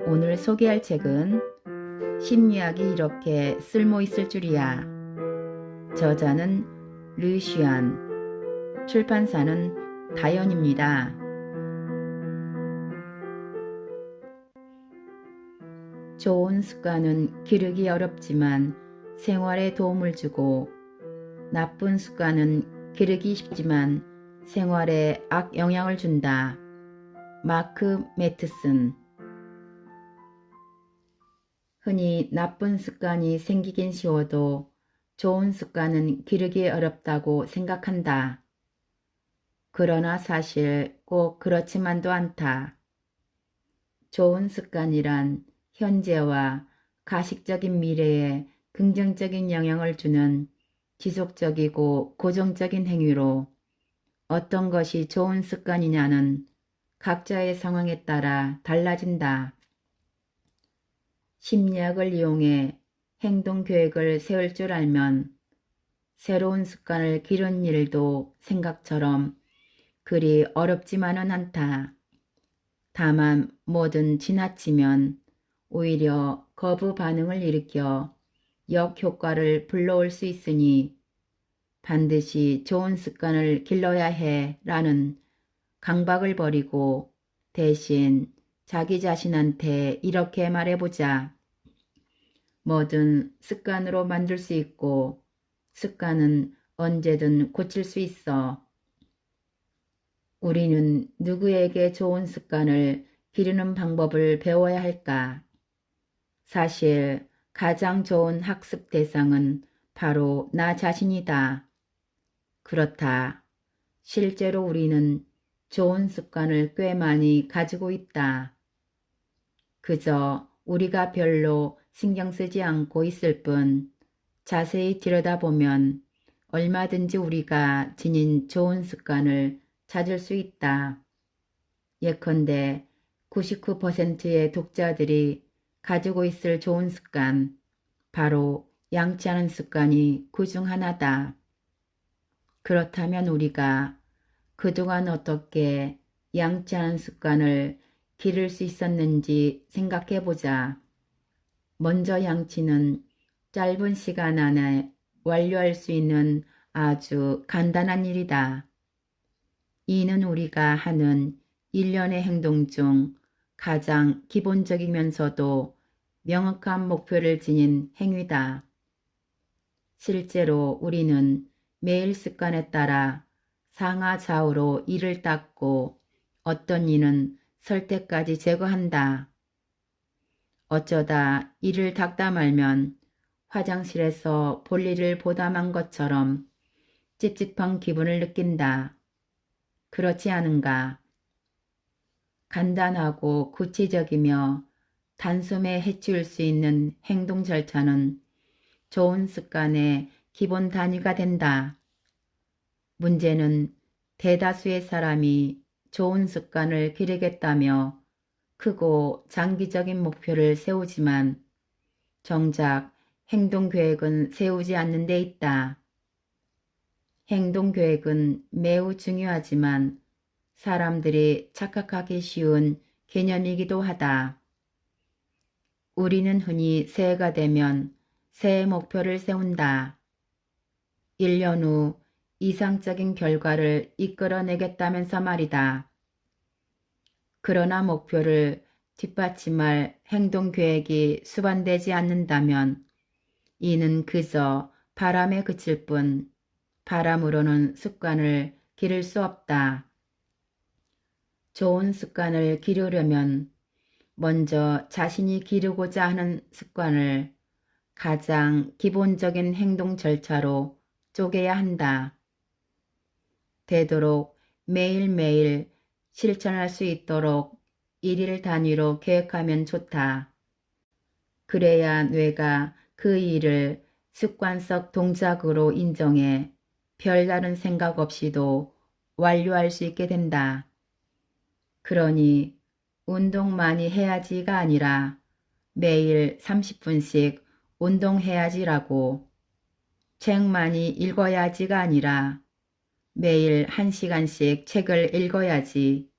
오늘 소개할 책은 심리학이 이렇게 쓸모 있을 줄이야. 저자는 르시안, 출판사는 다연입니다. 좋은 습관은 기르기 어렵지만 생활에 도움을 주고, 나쁜 습관은 기르기 쉽지만 생활에 악영향을 준다. 마크 매트슨. 흔히 나쁜 습관이 생기긴 쉬워도 좋은 습관은 기르기 어렵다고 생각한다. 그러나 사실 꼭 그렇지만도 않다. 좋은 습관이란 현재와 가식적인 미래에 긍정적인 영향을 주는 지속적이고 고정적인 행위로, 어떤 것이 좋은 습관이냐는 각자의 상황에 따라 달라진다. 심리학을 이용해 행동계획을 세울 줄 알면 새로운 습관을 기르는 일도 생각처럼 그리 어렵지만은 않다. 다만 뭐든 지나치면 오히려 거부 반응을 일으켜 역효과를 불러올 수 있으니 반드시 좋은 습관을 길러야 해 라는 강박을 버리고 대신 자기 자신한테 이렇게 말해보자. 뭐든 습관으로 만들 수 있고 습관은 언제든 고칠 수 있어. 우리는 누구에게 좋은 습관을 기르는 방법을 배워야 할까? 사실 가장 좋은 학습 대상은 바로 나 자신이다. 그렇다. 실제로 우리는 좋은 습관을 꽤 많이 가지고 있다. 그저 우리가 별로 신경 쓰지 않고 있을 뿐, 자세히 들여다보면 얼마든지 우리가 지닌 좋은 습관을 찾을 수 있다. 예컨대 99%의 독자들이 가지고 있을 좋은 습관, 바로 양치하는 습관이 그 중 하나다. 그렇다면 우리가 그동안 어떻게 양치하는 습관을 기를 수 있었는지 생각해보자. 먼저 양치는 짧은 시간 안에 완료할 수 있는 아주 간단한 일이다. 이는 우리가 하는 일련의 행동 중 가장 기본적이면서도 명확한 목표를 지닌 행위다. 실제로 우리는 매일 습관에 따라 상하 좌우로 이를 닦고 어떤 이는 설 때까지 제거한다. 어쩌다 이를 닦다 말면 화장실에서 볼일을 보담한 것처럼 찝찝한 기분을 느낀다. 그렇지 않은가? 간단하고 구체적이며 단숨에 해치울 수 있는 행동 절차는 좋은 습관의 기본 단위가 된다. 문제는 대다수의 사람이 좋은 습관을 기르겠다며 크고 장기적인 목표를 세우지만 정작 행동계획은 세우지 않는 데 있다. 행동계획은 매우 중요하지만 사람들이 착각하기 쉬운 개념이기도 하다. 우리는 흔히 새해가 되면 새해 목표를 세운다. 1년 후 이상적인 결과를 이끌어내겠다면서 말이다. 그러나 목표를 뒷받침할 행동계획이 수반되지 않는다면 이는 그저 바람에 그칠 뿐 바람으로는 습관을 기를 수 없다. 좋은 습관을 기르려면 먼저 자신이 기르고자 하는 습관을 가장 기본적인 행동 절차로 쪼개야 한다. 되도록 매일매일 실천할 수 있도록 일일 단위로 계획하면 좋다. 그래야 뇌가 그 일을 습관적 동작으로 인정해 별다른 생각 없이도 완료할 수 있게 된다. 그러니 운동 많이 해야지가 아니라 매일 30분씩 운동해야지라고, 책 많이 읽어야지가 아니라 매일 1시간씩 책을 읽어야지,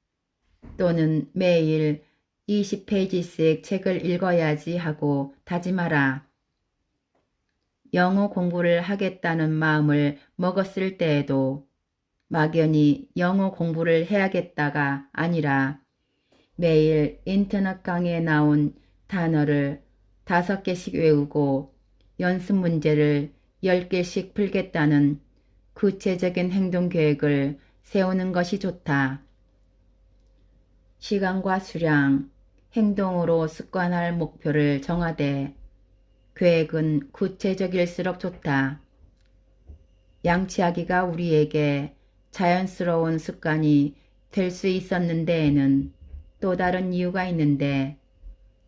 또는 매일 20페이지씩 책을 읽어야지 하고 다짐하라. 영어 공부를 하겠다는 마음을 먹었을 때에도 막연히 영어 공부를 해야겠다가 아니라 매일 인터넷 강의에 나온 단어를 5개씩 외우고 연습 문제를 10개씩 풀겠다는 구체적인 행동 계획을 세우는 것이 좋다. 시간과 수량, 행동으로 습관할 목표를 정하되 계획은 구체적일수록 좋다. 양치하기가 우리에게 자연스러운 습관이 될 수 있었는데에는 또 다른 이유가 있는데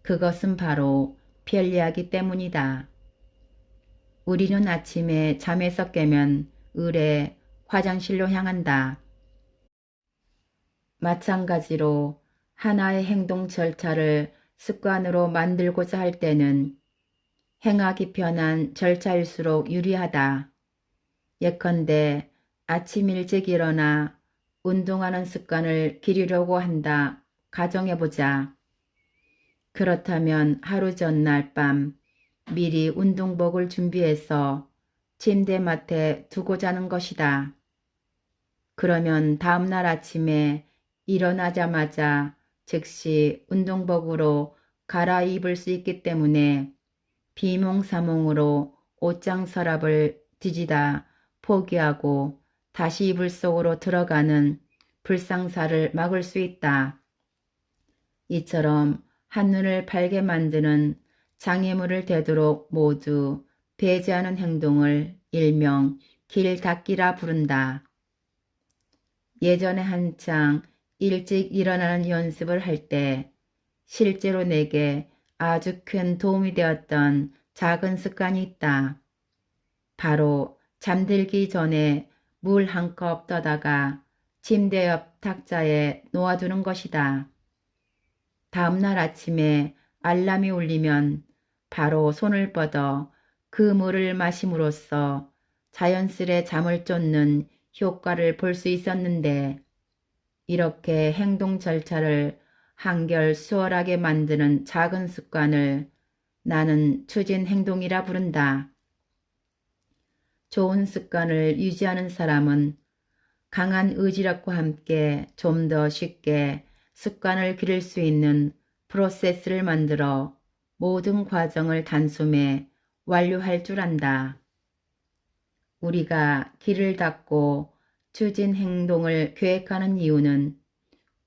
그것은 바로 편리하기 때문이다. 우리는 아침에 잠에서 깨면 의례 화장실로 향한다. 마찬가지로 하나의 행동 절차를 습관으로 만들고자 할 때는 행하기 편한 절차일수록 유리하다. 예컨대 아침 일찍 일어나 운동하는 습관을 기르려고 한다 가정해보자. 그렇다면 하루 전날 밤 미리 운동복을 준비해서 침대맡에 두고 자는 것이다. 그러면 다음날 아침에 일어나자마자 즉시 운동복으로 갈아입을 수 있기 때문에 비몽사몽으로 옷장 서랍을 뒤지다 포기하고 다시 이불 속으로 들어가는 불상사를 막을 수 있다. 이처럼 한눈을 팔게 만드는 장애물을 되도록 모두 배제하는 행동을 일명 길 닦기라 부른다. 예전에 한창 일찍 일어나는 연습을 할 때 실제로 내게 아주 큰 도움이 되었던 작은 습관이 있다. 바로 잠들기 전에 물 한 컵 떠다가 침대 옆 탁자에 놓아두는 것이다. 다음날 아침에 알람이 울리면 바로 손을 뻗어 그 물을 마심으로써 자연스레 잠을 쫓는 효과를 볼 수 있었는데 이렇게 행동 절차를 한결 수월하게 만드는 작은 습관을 나는 추진 행동이라 부른다. 좋은 습관을 유지하는 사람은 강한 의지력과 함께 좀 더 쉽게 습관을 기를 수 있는 프로세스를 만들어 모든 과정을 단숨에 완료할 줄 안다. 우리가 길을 닦고 추진 행동을 계획하는 이유는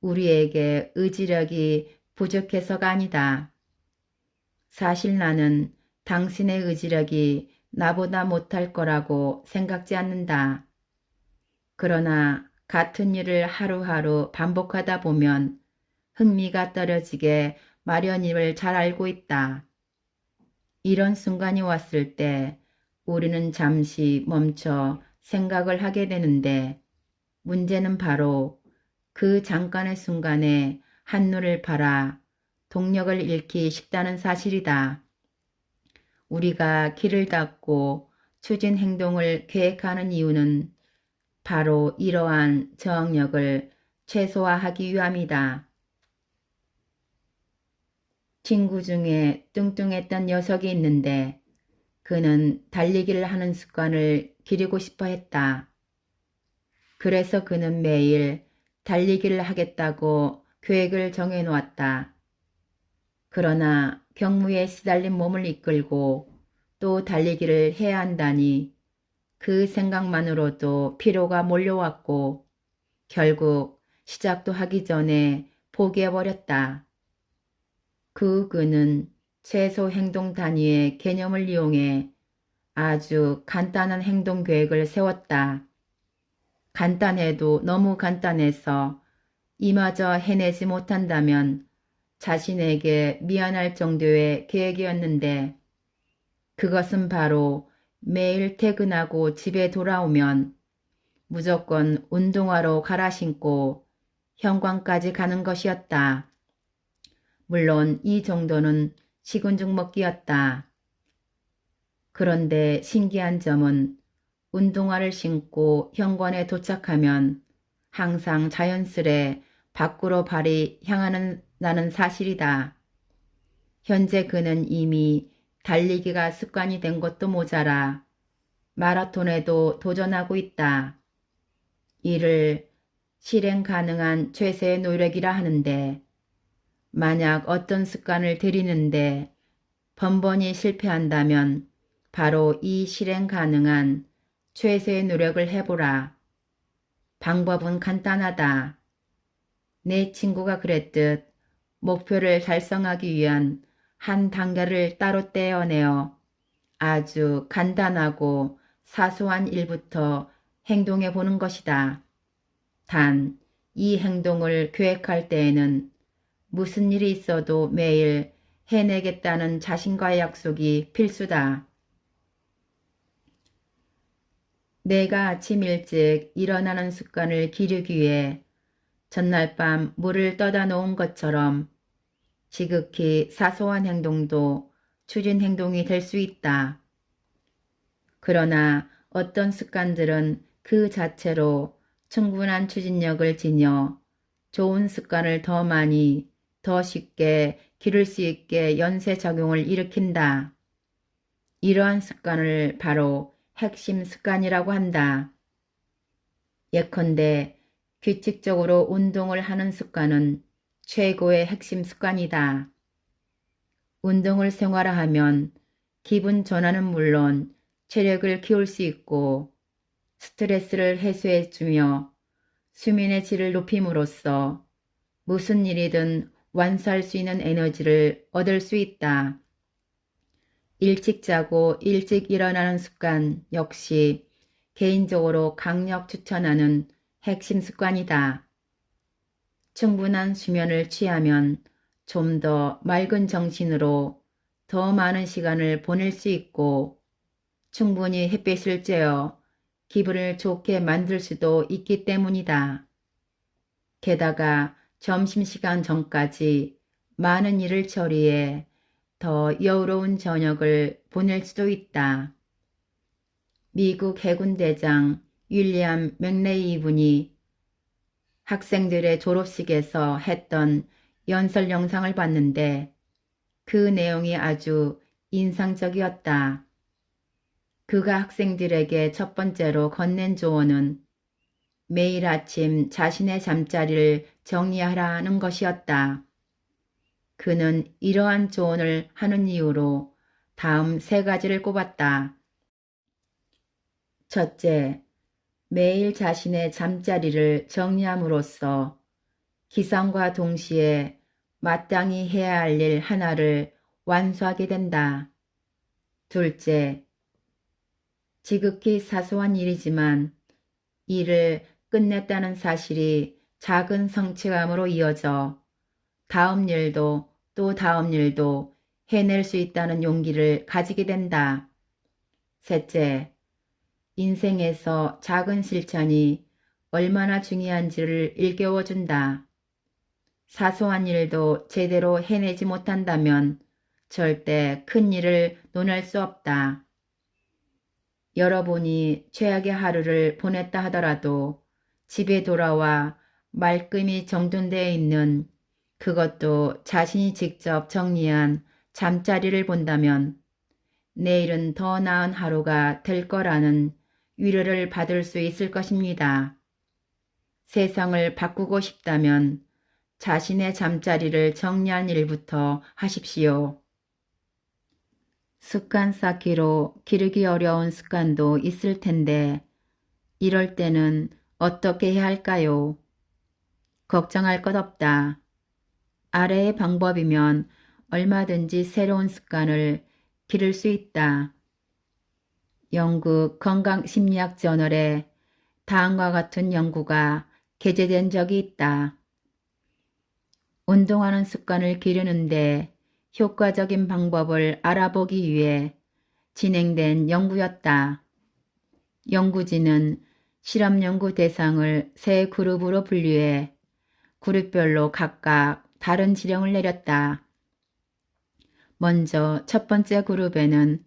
우리에게 의지력이 부족해서가 아니다. 사실 나는 당신의 의지력이 나보다 못할 거라고 생각지 않는다. 그러나 같은 일을 하루하루 반복하다 보면 흥미가 떨어지게 마련임을 잘 알고 있다. 이런 순간이 왔을 때 우리는 잠시 멈춰 생각을 하게 되는데 문제는 바로 그 잠깐의 순간에 한눈을 팔아 동력을 잃기 쉽다는 사실이다. 우리가 길을 닦고 추진 행동을 계획하는 이유는 바로 이러한 저항력을 최소화하기 위함이다. 친구 중에 뚱뚱했던 녀석이 있는데 그는 달리기를 하는 습관을 기르고 싶어 했다. 그래서 그는 매일 달리기를 하겠다고 계획을 정해놓았다. 그러나 경무에 시달린 몸을 이끌고 또 달리기를 해야 한다니 그 생각만으로도 피로가 몰려왔고 결국 시작도 하기 전에 포기해버렸다. 그는 최소 행동 단위의 개념을 이용해 아주 간단한 행동 계획을 세웠다. 간단해도 너무 간단해서 이마저 해내지 못한다면 자신에게 미안할 정도의 계획이었는데 그것은 바로 매일 퇴근하고 집에 돌아오면 무조건 운동화로 갈아 신고 현관까지 가는 것이었다. 물론 이 정도는 식은죽 먹기였다. 그런데 신기한 점은 운동화를 신고 현관에 도착하면 항상 자연스레 밖으로 발이 향하는 나는 사실이다. 현재 그는 이미 달리기가 습관이 된 것도 모자라 마라톤에도 도전하고 있다. 이를 실행 가능한 최소의 노력이라 하는데 만약 어떤 습관을 들이는데 번번이 실패한다면 바로 이 실행 가능한 최소의 노력을 해보라. 방법은 간단하다. 내 친구가 그랬듯 목표를 달성하기 위한 한 단계를 따로 떼어내어 아주 간단하고 사소한 일부터 행동해 보는 것이다. 단, 이 행동을 계획할 때에는 무슨 일이 있어도 매일 해내겠다는 자신과의 약속이 필수다. 내가 아침 일찍 일어나는 습관을 기르기 위해 전날 밤 물을 떠다 놓은 것처럼 지극히 사소한 행동도 추진 행동이 될 수 있다. 그러나 어떤 습관들은 그 자체로 충분한 추진력을 지녀 좋은 습관을 더 많이, 더 쉽게 기를 수 있게 연쇄작용을 일으킨다. 이러한 습관을 바로 핵심 습관이라고 한다. 예컨대 규칙적으로 운동을 하는 습관은 최고의 핵심 습관이다. 운동을 생활화하면 기분 전환은 물론 체력을 키울 수 있고 스트레스를 해소해주며 수면의 질을 높임으로써 무슨 일이든 완수할 수 있는 에너지를 얻을 수 있다. 일찍 자고 일찍 일어나는 습관 역시 개인적으로 강력 추천하는 핵심 습관이다. 충분한 수면을 취하면 좀 더 맑은 정신으로 더 많은 시간을 보낼 수 있고 충분히 햇빛을 쬐어 기분을 좋게 만들 수도 있기 때문이다. 게다가 점심시간 전까지 많은 일을 처리해 더 여유로운 저녁을 보낼 수도 있다. 미국 해군대장 윌리엄 맥레이 분이 학생들의 졸업식에서 했던 연설 영상을 봤는데 그 내용이 아주 인상적이었다. 그가 학생들에게 첫 번째로 건넨 조언은 매일 아침 자신의 잠자리를 정리하라는 것이었다. 그는 이러한 조언을 하는 이유로 다음 세 가지를 꼽았다. 첫째, 매일 자신의 잠자리를 정리함으로써 기상과 동시에 마땅히 해야 할 일 하나를 완수하게 된다. 둘째, 지극히 사소한 일이지만 일을 끝냈다는 사실이 작은 성취감으로 이어져 다음 일도 또 다음 일도 해낼 수 있다는 용기를 가지게 된다. 셋째, 인생에서 작은 실천이 얼마나 중요한지를 일깨워준다. 사소한 일도 제대로 해내지 못한다면 절대 큰 일을 논할 수 없다. 여러분이 최악의 하루를 보냈다 하더라도 집에 돌아와 말끔히 정돈되어 있는 그것도 자신이 직접 정리한 잠자리를 본다면 내일은 더 나은 하루가 될 거라는 위로를 받을 수 있을 것입니다. 세상을 바꾸고 싶다면 자신의 잠자리를 정리한 일부터 하십시오. 습관 쌓기로 기르기 어려운 습관도 있을 텐데 이럴 때는 어떻게 해야 할까요? 걱정할 것 없다. 아래의 방법이면 얼마든지 새로운 습관을 기를 수 있다. 영국 건강심리학 저널에 다음과 같은 연구가 게재된 적이 있다. 운동하는 습관을 기르는데 효과적인 방법을 알아보기 위해 진행된 연구였다. 연구진은 실험 연구 대상을 세 그룹으로 분류해 그룹별로 각각 다른 지령을 내렸다. 먼저 첫 번째 그룹에는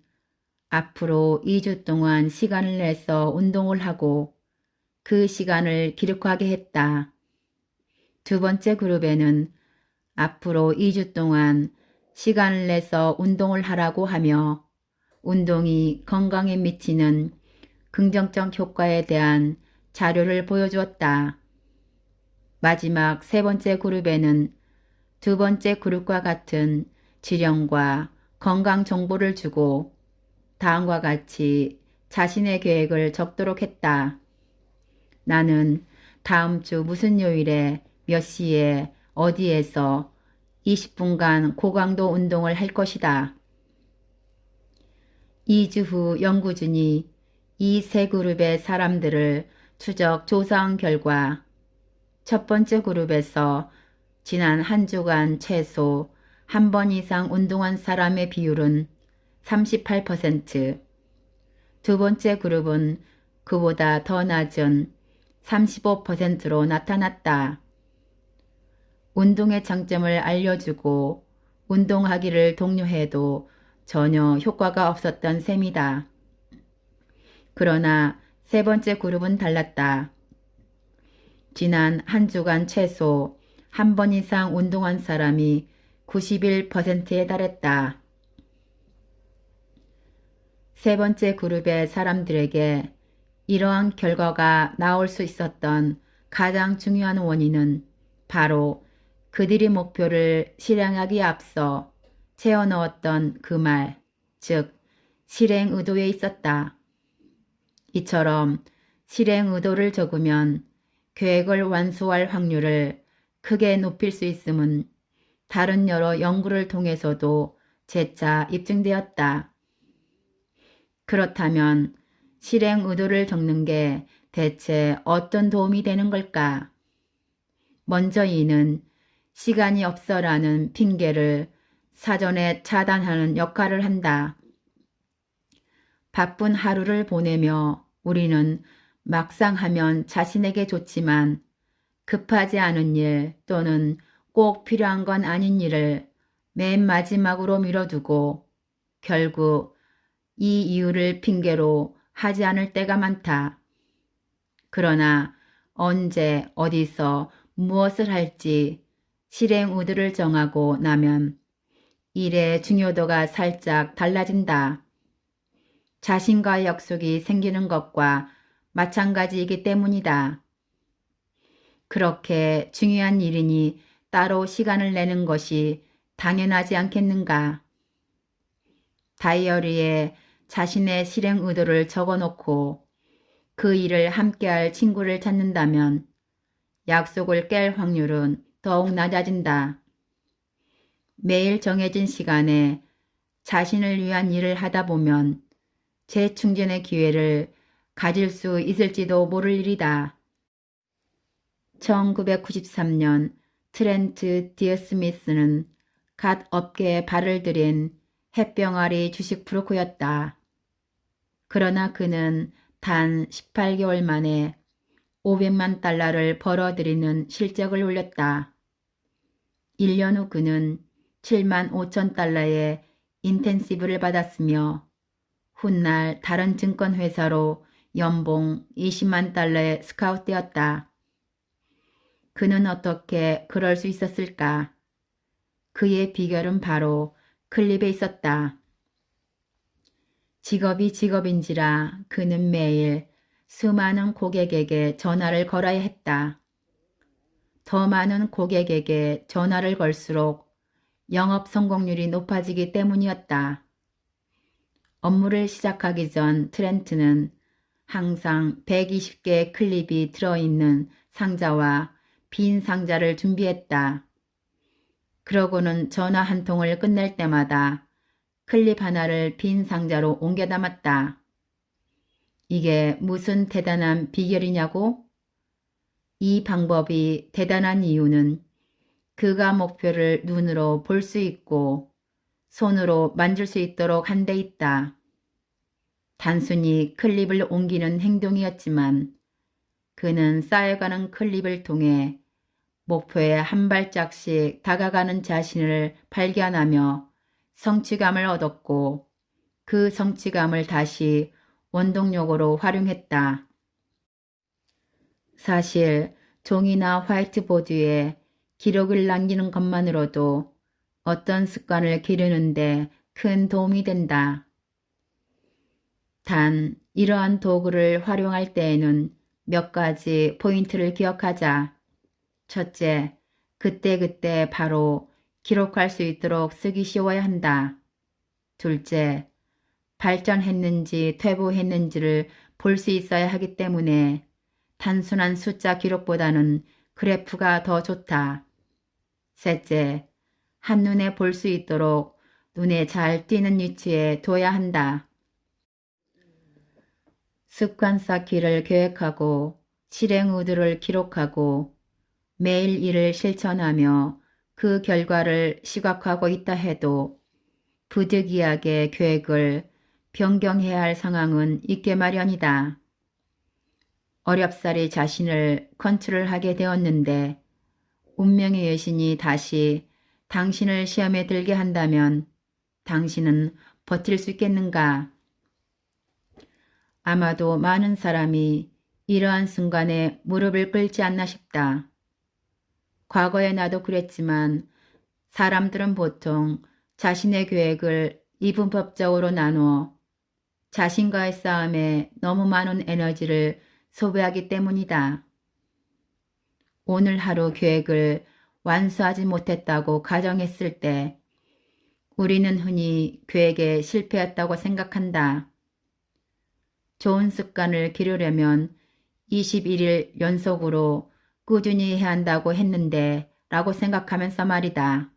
앞으로 2주 동안 시간을 내서 운동을 하고 그 시간을 기록하게 했다. 두 번째 그룹에는 앞으로 2주 동안 시간을 내서 운동을 하라고 하며 운동이 건강에 미치는 긍정적 효과에 대한 자료를 보여주었다. 마지막 세 번째 그룹에는 두 번째 그룹과 같은 지령과 건강 정보를 주고 다음과 같이 자신의 계획을 적도록 했다. 나는 다음 주 무슨 요일에 몇 시에 어디에서 20분간 고강도 운동을 할 것이다. 2주 후 연구진이 이 세 그룹의 사람들을 추적 조사한 결과 첫 번째 그룹에서 지난 한 주간 최소 한 번 이상 운동한 사람의 비율은 38%, 두 번째 그룹은 그보다 더 낮은 35%로 나타났다. 운동의 장점을 알려주고 운동하기를 독려해도 전혀 효과가 없었던 셈이다. 그러나 세 번째 그룹은 달랐다. 지난 한 주간 최소 한 번 이상 운동한 사람이 91%에 달했다. 세 번째 그룹의 사람들에게 이러한 결과가 나올 수 있었던 가장 중요한 원인은 바로 그들이 목표를 실행하기에 앞서 채워넣었던 그 말, 즉 실행 의도에 있었다. 이처럼 실행 의도를 적으면 계획을 완수할 확률을 크게 높일 수 있음은 다른 여러 연구를 통해서도 재차 입증되었다. 그렇다면 실행 의도를 적는 게 대체 어떤 도움이 되는 걸까? 먼저 이는 시간이 없어라는 핑계를 사전에 차단하는 역할을 한다. 바쁜 하루를 보내며 우리는 막상 하면 자신에게 좋지만 급하지 않은 일 또는 꼭 필요한 건 아닌 일을 맨 마지막으로 미뤄두고 결국 이 이유를 핑계로 하지 않을 때가 많다. 그러나 언제 어디서 무엇을 할지 실행 의도를 정하고 나면 일의 중요도가 살짝 달라진다. 자신과의 약속이 생기는 것과 마찬가지이기 때문이다. 그렇게 중요한 일이니 따로 시간을 내는 것이 당연하지 않겠는가? 다이어리에 자신의 실행 의도를 적어놓고 그 일을 함께할 친구를 찾는다면 약속을 깰 확률은 더욱 낮아진다. 매일 정해진 시간에 자신을 위한 일을 하다 보면 재충전의 기회를 가질 수 있을지도 모를 일이다. 1993년 트렌트 디어스미스는 갓 업계에 발을 들인 햇병아리 주식 브로커였다. 그러나 그는 단 18개월 만에 500만 달러를 벌어들이는 실적을 올렸다. 1년 후 그는 7만 5천 달러의 인텐시브를 받았으며 훗날 다른 증권회사로 연봉 20만 달러에 스카웃되었다. 그는 어떻게 그럴 수 있었을까? 그의 비결은 바로 클립에 있었다. 직업이 직업인지라 그는 매일 수많은 고객에게 전화를 걸어야 했다. 더 많은 고객에게 전화를 걸수록 영업 성공률이 높아지기 때문이었다. 업무를 시작하기 전 트렌트는 항상 120개의 클립이 들어있는 상자와 빈 상자를 준비했다. 그러고는 전화 한 통을 끝낼 때마다 클립 하나를 빈 상자로 옮겨 담았다. 이게 무슨 대단한 비결이냐고? 이 방법이 대단한 이유는 그가 목표를 눈으로 볼 수 있고 손으로 만질 수 있도록 한 데 있다. 단순히 클립을 옮기는 행동이었지만 그는 쌓여가는 클립을 통해 목표에 한 발짝씩 다가가는 자신을 발견하며 성취감을 얻었고 그 성취감을 다시 원동력으로 활용했다. 사실 종이나 화이트보드에 기록을 남기는 것만으로도 어떤 습관을 기르는데 큰 도움이 된다. 단, 이러한 도구를 활용할 때에는 몇 가지 포인트를 기억하자. 첫째, 그때그때 바로 기록할 수 있도록 쓰기 쉬워야 한다. 둘째, 발전했는지 퇴보했는지를 볼 수 있어야 하기 때문에 단순한 숫자 기록보다는 그래프가 더 좋다. 셋째, 한눈에 볼 수 있도록 눈에 잘 띄는 위치에 둬야 한다. 습관 쌓기를 계획하고 실행 의도를 기록하고 매일 이를 실천하며 그 결과를 시각화하고 있다 해도 부득이하게 계획을 변경해야 할 상황은 있게 마련이다. 어렵사리 자신을 컨트롤하게 되었는데 운명의 여신이 다시 당신을 시험에 들게 한다면 당신은 버틸 수 있겠는가? 아마도 많은 사람이 이러한 순간에 무릎을 꿇지 않나 싶다. 과거에 나도 그랬지만 사람들은 보통 자신의 계획을 이분법적으로 나누어 자신과의 싸움에 너무 많은 에너지를 소비하기 때문이다. 오늘 하루 계획을 완수하지 못했다고 가정했을 때 우리는 흔히 계획에 실패했다고 생각한다. 좋은 습관을 기르려면 21일 연속으로 꾸준히 해야 한다고 했는데 라고 생각하면서 말이다.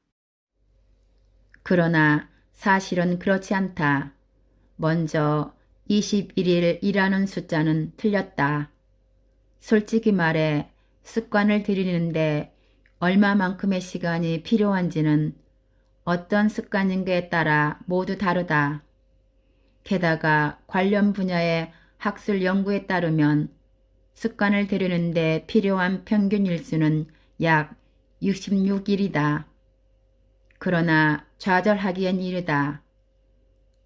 그러나 사실은 그렇지 않다. 먼저 21일이라는 숫자는 틀렸다. 솔직히 말해 습관을 들이는데 얼마만큼의 시간이 필요한지는 어떤 습관인가에 따라 모두 다르다. 게다가 관련 분야의 학술 연구에 따르면 습관을 들이는데 필요한 평균 일수는 약 66일이다. 그러나 좌절하기엔 이르다.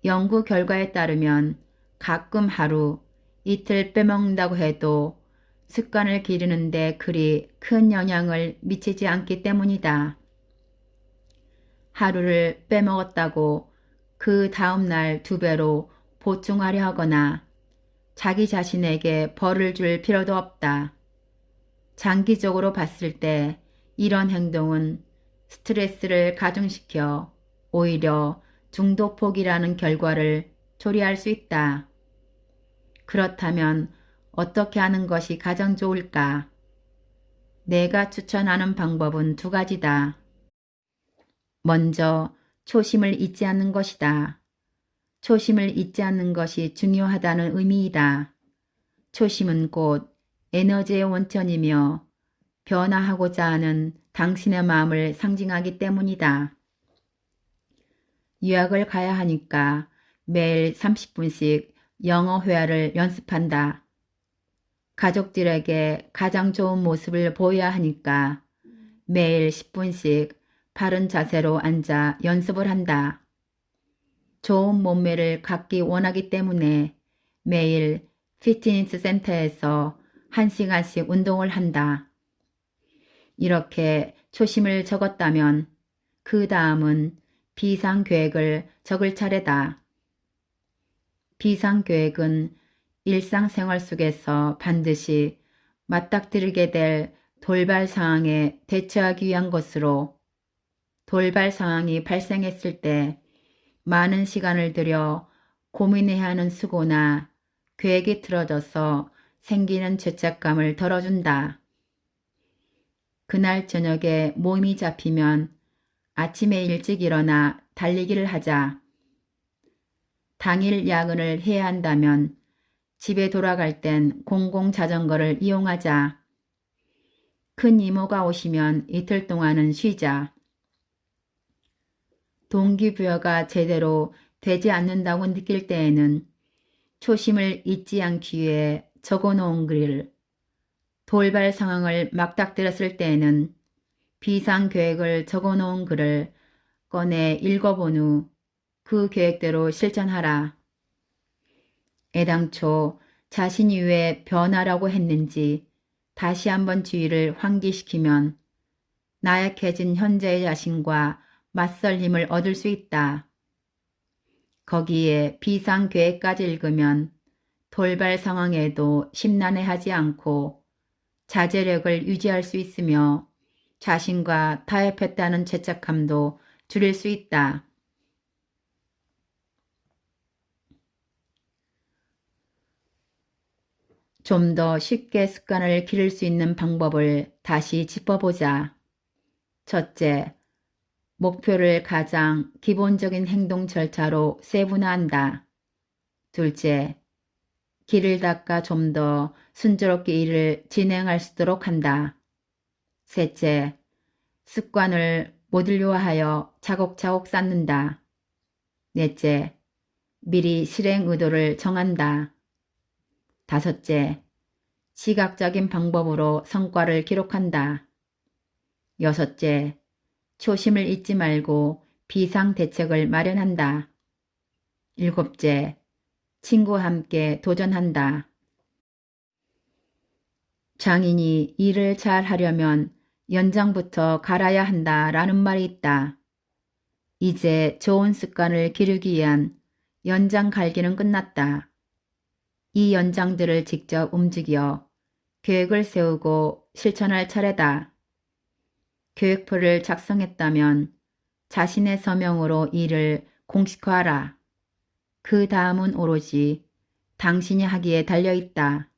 연구 결과에 따르면 가끔 하루, 이틀 빼먹는다고 해도 습관을 기르는데 그리 큰 영향을 미치지 않기 때문이다. 하루를 빼먹었다고 그 다음날 2배로 보충하려 하거나 자기 자신에게 벌을 줄 필요도 없다. 장기적으로 봤을 때 이런 행동은 스트레스를 가중시켜 오히려 중독폭이라는 결과를 초래할 수 있다. 그렇다면 어떻게 하는 것이 가장 좋을까? 내가 추천하는 방법은 2가지다. 먼저 초심을 잊지 않는 것이다. 초심을 잊지 않는 것이 중요하다는 의미이다. 초심은 곧 에너지의 원천이며 변화하고자 하는 당신의 마음을 상징하기 때문이다. 유학을 가야 하니까 매일 30분씩 영어 회화를 연습한다. 가족들에게 가장 좋은 모습을 보여야 하니까 매일 10분씩 바른 자세로 앉아 연습을 한다. 좋은 몸매를 갖기 원하기 때문에 매일 피트니스 센터에서 1시간씩 운동을 한다. 이렇게 초심을 적었다면 그 다음은 비상계획을 적을 차례다. 비상계획은 일상생활 속에서 반드시 맞닥뜨리게 될 돌발 상황에 대처하기 위한 것으로 돌발 상황이 발생했을 때 많은 시간을 들여 고민해야 하는 수고나 계획이 틀어져서 생기는 죄책감을 덜어준다. 그날 저녁에 몸이 잡히면 아침에 일찍 일어나 달리기를 하자. 당일 야근을 해야 한다면 집에 돌아갈 땐 공공자전거를 이용하자. 큰 이모가 오시면 이틀 동안은 쉬자. 동기부여가 제대로 되지 않는다고 느낄 때에는 초심을 잊지 않기 위해 적어놓은 글, 돌발 상황을 맞닥뜨렸을 때에는 비상계획을 적어놓은 글을 꺼내 읽어본 후 그 계획대로 실천하라. 애당초 자신이 왜 변하라고 했는지 다시 한번 주의를 환기시키면 나약해진 현재의 자신과 맞설 힘을 얻을 수 있다. 거기에 비상계획까지 읽으면 돌발 상황에도 심란해하지 않고 자제력을 유지할 수 있으며 자신과 타협했다는 죄책감도 줄일 수 있다. 좀 더 쉽게 습관을 기를 수 있는 방법을 다시 짚어보자. 첫째, 목표를 가장 기본적인 행동 절차로 세분화한다. 둘째, 길을 닦아 좀 더 순조롭게 일을 진행할 수 있도록 한다. 셋째, 습관을 모듈화하여 차곡차곡 쌓는다. 넷째, 미리 실행 의도를 정한다. 다섯째, 시각적인 방법으로 성과를 기록한다. 여섯째, 초심을 잊지 말고 비상대책을 마련한다. 일곱째, 친구와 함께 도전한다. 장인이 일을 잘 하려면 연장부터 갈아야 한다라는 말이 있다. 이제 좋은 습관을 기르기 위한 연장 갈기는 끝났다. 이 연장들을 직접 움직여 계획을 세우고 실천할 차례다. 계획표를 작성했다면 자신의 서명으로 일을 공식화하라. 그 다음은 오로지 당신이 하기에 달려있다.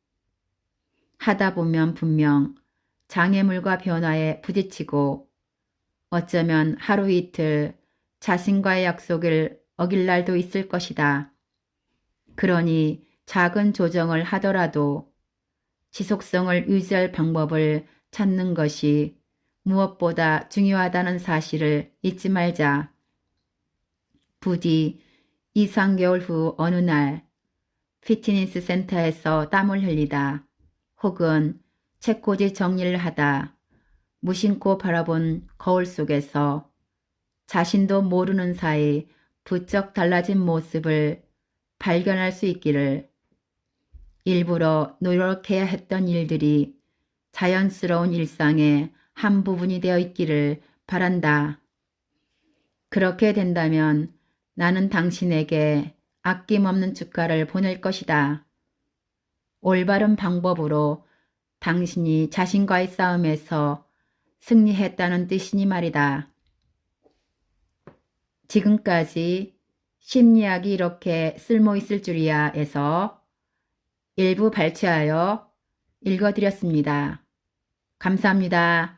하다 보면 분명 장애물과 변화에 부딪히고 어쩌면 하루 이틀 자신과의 약속을 어길 날도 있을 것이다. 그러니 작은 조정을 하더라도 지속성을 유지할 방법을 찾는 것이 무엇보다 중요하다는 사실을 잊지 말자. 부디 2, 3개월 후 어느 날 피트니스 센터에서 땀을 흘리다 혹은 책꽂이 정리를 하다 무심코 바라본 거울 속에서 자신도 모르는 사이 부쩍 달라진 모습을 발견할 수 있기를. 일부러 노력해야 했던 일들이 자연스러운 일상의 한 부분이 되어 있기를 바란다. 그렇게 된다면 나는 당신에게 아낌없는 축하를 보낼 것이다. 올바른 방법으로 당신이 자신과의 싸움에서 승리했다는 뜻이니 말이다. 지금까지 심리학이 이렇게 쓸모있을 줄이야에서 일부 발췌하여 읽어드렸습니다. 감사합니다.